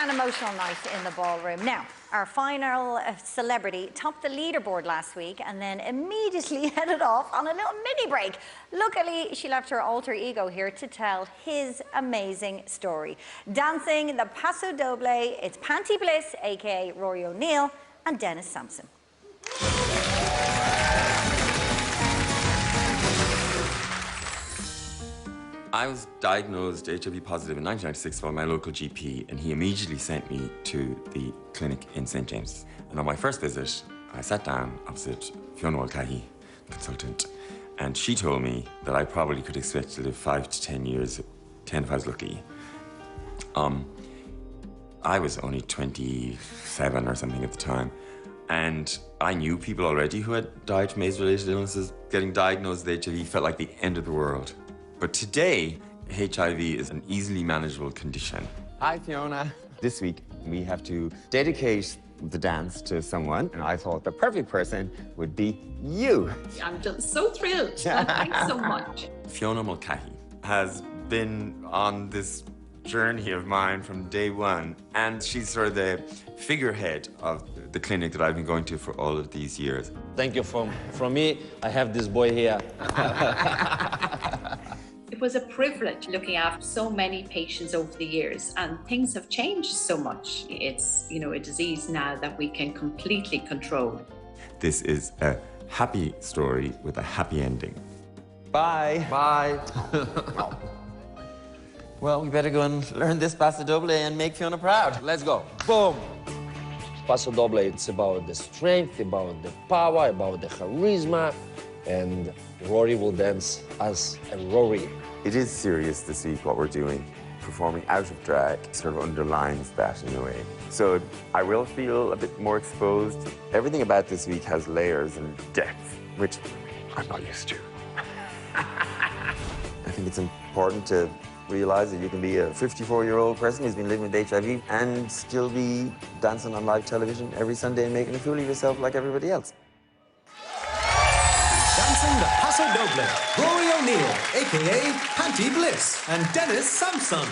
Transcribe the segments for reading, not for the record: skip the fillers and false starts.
an emotional night in the ballroom. Now, our final celebrity topped the leaderboard last week and then immediately headed off on a little mini break. Luckily, she left her alter ego here to tell his amazing story. Dancing the Paso Doble, it's Panti Bliss, aka Rory O'Neill, and Dennis Sampson. I was diagnosed HIV positive in 1996 by my local GP, and he immediately sent me to the clinic in St. James. And on my first visit, I sat down opposite Fiona Mulcahy, consultant, and she told me that I probably could expect to live 5 to 10 years, 10 if I was lucky. I was only 27 or something at the time, and I knew people already who had died from AIDS-related illnesses. Getting diagnosed with HIV felt like the end of the world. But today, HIV is an easily manageable condition. Hi, Fiona. This week, we have to dedicate the dance to someone, and I thought the perfect person would be you. I'm just so thrilled. Thanks so much. Fiona Mulcahy has been on this journey of mine from day one, and she's sort of the figurehead of the clinic that I've been going to for all of these years. Thank you from me. I have this boy here. It was a privilege looking after so many patients over the years, and things have changed so much. It's, you know, a disease now that we can completely control. This is a happy story with a happy ending. Bye. Bye. Well, we better go and learn this Paso Doble and make Fiona proud. Let's go. Boom! Paso Doble, it's about the strength, about the power, about the charisma, and Rory will dance as a Rory. It is serious this week, what we're doing. Performing out of drag sort of underlines that in a way. So I will feel a bit more exposed. Everything about this week has layers and depth, which I'm not used to. I think it's important to realize that you can be a 54-year-old person who's been living with HIV and still be dancing on live television every Sunday and making a fool of yourself like everybody else. Dancing the Paso Doble, Rory O'Neill, a.k.a. Panti Bliss, and Dennis Sampson.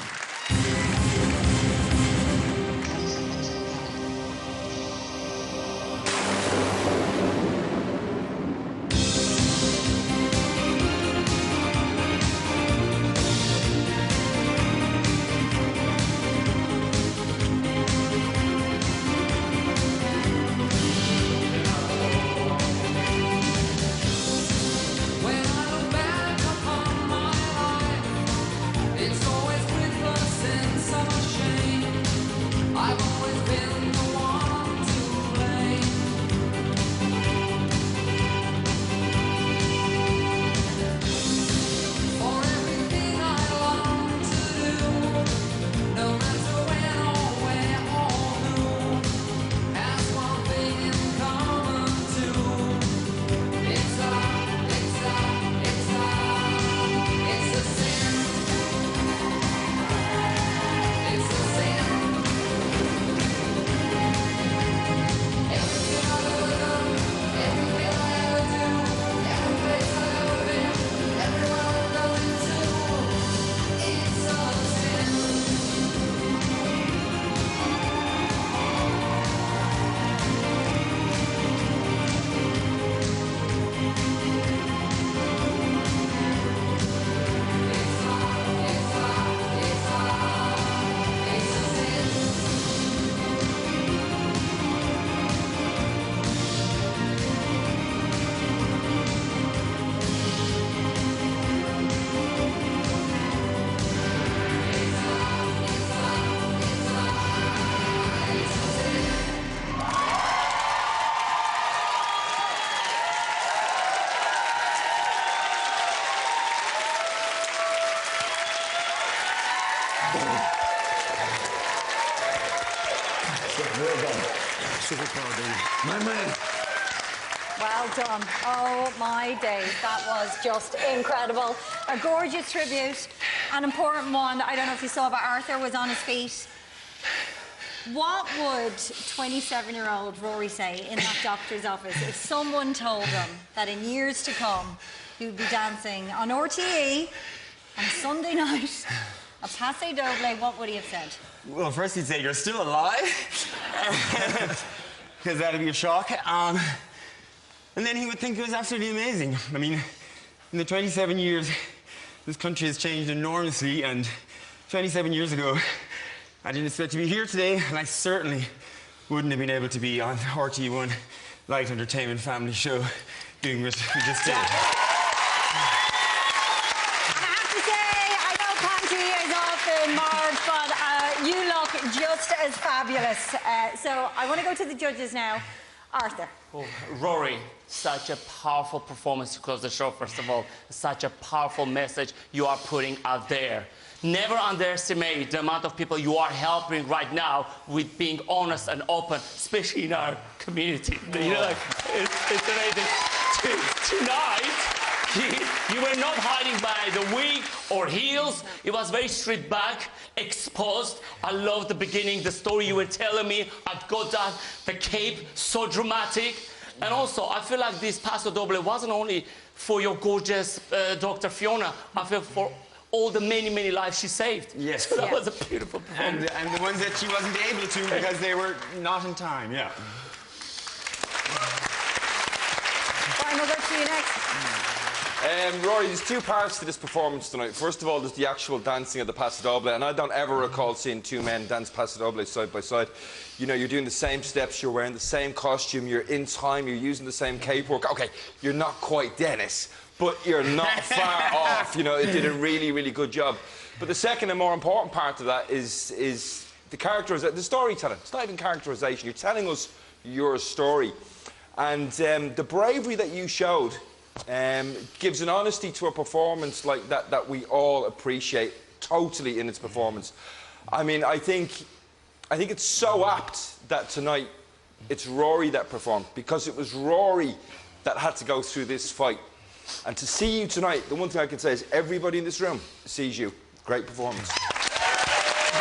Super proud of you. My man. Well done. Oh my days, that was just incredible. A gorgeous tribute, an important one. I don't know if you saw, but Arthur was on his feet. What would 27-year-old Rory say in that doctor's office if someone told him that in years to come he would be dancing on RTE on Sunday night a Paso Doble, what would he have said? Well, first he'd say, you're still alive? Because that'd be a shock. And then he would think it was absolutely amazing. I mean, in the 27 years, this country has changed enormously, and 27 years ago, I didn't expect to be here today, and I certainly wouldn't have been able to be on RT1 Light Entertainment Family Show doing what we just did. I know Panti is often marred, but you look just as fabulous. So I want to go to the judges now. Arthur. Oh, Rory, such a powerful performance to close the show, first of all. Such a powerful message you are putting out there. Never underestimate the amount of people you are helping right now with being honest and open, especially in our community. You know, like, it's amazing. Tonight, you were not hiding by the wig or heels. It was very stripped back, exposed. I love the beginning, the story you were telling me. I've got that, the cape, so dramatic. And also, I feel like this Paso Doble wasn't only for your gorgeous Dr. Fiona. I feel for all the many, many lives she saved. Yes. So that was a beautiful performance. And the ones that she wasn't able to because they were not in time, yeah. Brian, we'll go to you next. Rory, there's two parts to this performance tonight. First of all, there's the actual dancing of the Paso Doble, and I don't ever recall seeing two men dance Paso Doble side by side. You know, you're doing the same steps, you're wearing the same costume, you're in time, you're using the same cape work. OK, you're not quite Dennis, but you're not far off. You know, it did a really, really good job. But the second and more important part of that is the the storytelling. It's not even characterization. You're telling us your story. And the bravery that you showed gives an honesty to a performance like that we all appreciate totally in its performance. I mean, I think it's so apt that tonight it's Rory that performed, because it was Rory that had to go through this fight. And to see you tonight, the one thing I can say is everybody in this room sees you. Great performance.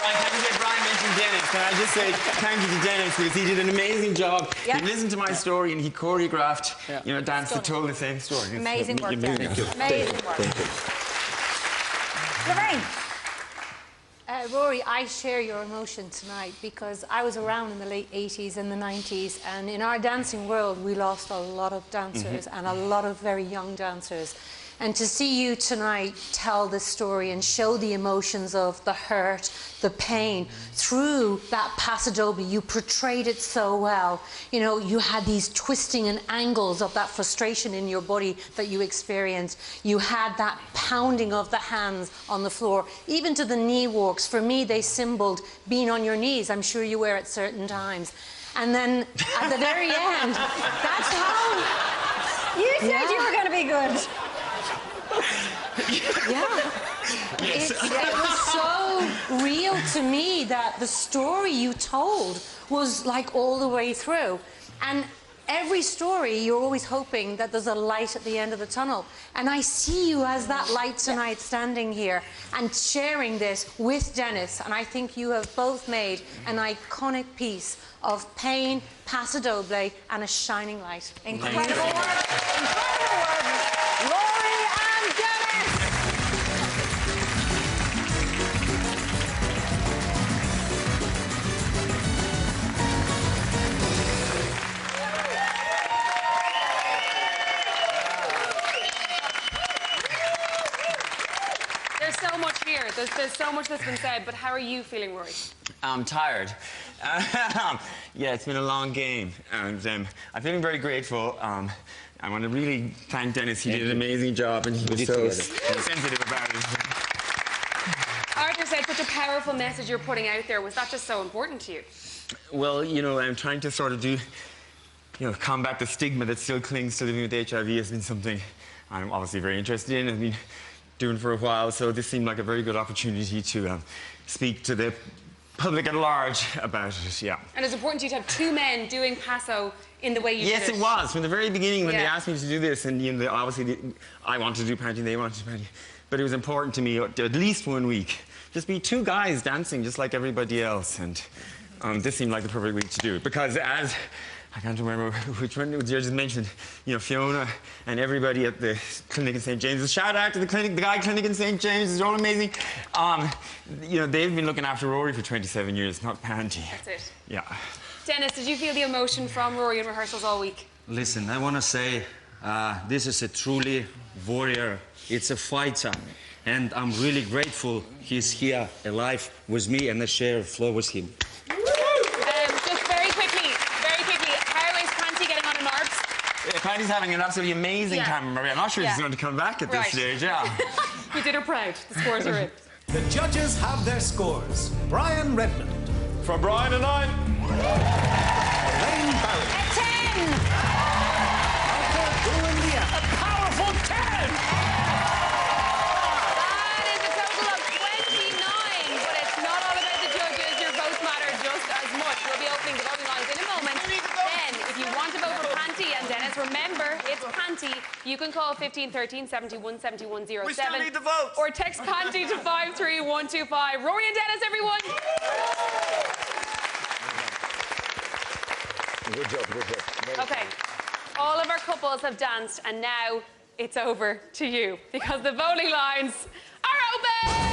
Brian mentioned Dennis. Can I just say thank you to Dennis, because he did an amazing job. Yeah. He listened to my story and he choreographed, you know, dance that told the same story. Amazing work, Dennis. Amazing work. Lorraine. Rory, I share your emotion tonight because I was around in the late 80s and the 90s, and in our dancing world we lost a lot of dancers and a lot of very young dancers. And to see you tonight tell this story and show the emotions of the hurt, the pain, through that Paso Doble, you portrayed it so well. You know, you had these twisting and angles of that frustration in your body that you experienced. You had that pounding of the hands on the floor, even to the knee walks. For me, they symboled being on your knees. I'm sure you were at certain times. And then at the very end, that's how... You said you were going to be good. Yeah. It was so real to me that the story you told was like all the way through. And every story, you're always hoping that there's a light at the end of the tunnel. And I see you as that light tonight, standing here and sharing this with Dennis. And I think you have both made an iconic piece of pain, Paso Doble, and a shining light. Incredible work. Incredible work. Rory and Dennis. There's so much here. There's so much that's been said, but how are you feeling, Rory? I'm tired. Yeah, it's been a long game, and I'm feeling very grateful. I want to really thank Dennis. He did an amazing job, and he was so sensitive about it. Arthur said such a powerful message you're putting out there. Was that just so important to you? Well, you know, I'm trying to sort of combat the stigma that still clings to living with HIV. Has been something I'm obviously very interested in. I've been doing for a while, so this seemed like a very good opportunity to speak to the public at large about it, yeah. And it's important to you to have two men doing Paso in the way you did it. Yes, it was. From the very beginning when they asked me to do this, and obviously I wanted to do Panti, they wanted to do Panti. But it was important to me, at least 1 week, just be two guys dancing just like everybody else. And this seemed like the perfect week to do it. Because as I can't remember which one you just mentioned. You know, Fiona and everybody at the clinic in St. James's. Shout out to the guy clinic in St. James's. It's all amazing. You know, they've been looking after Rory for 27 years, not Panti. That's it. Yeah. Dennis, did you feel the emotion from Rory in rehearsals all week? Listen, I want to say this is a truly warrior. It's a fighter. And I'm really grateful he's here alive with me and I share a floor with him. Just very quickly, how is Panti getting on in ARBS? Panti's having an absolutely amazing time, Maria. I'm not sure she's going to come back at this stage, yeah. We did her proud. The scores are in. The judges have their scores. Brian Redmond. From Brian, a 9. Elaine Barry. A 10. Arthur Doolan-Leah. A powerful 10! That is a total of 29, but it's not all about the judges. Your votes matter just as much. We'll be opening the voting lines in a moment. Then, if you want to vote for Panti and Dennis, remember, it's Panti. You can call 1513 71 71 07. We still need the votes. Or text Panti to 53125. Rory and Dennis, everyone! Good job, good job. Okay, all of our couples have danced, and now it's over to you because the voting lines are open!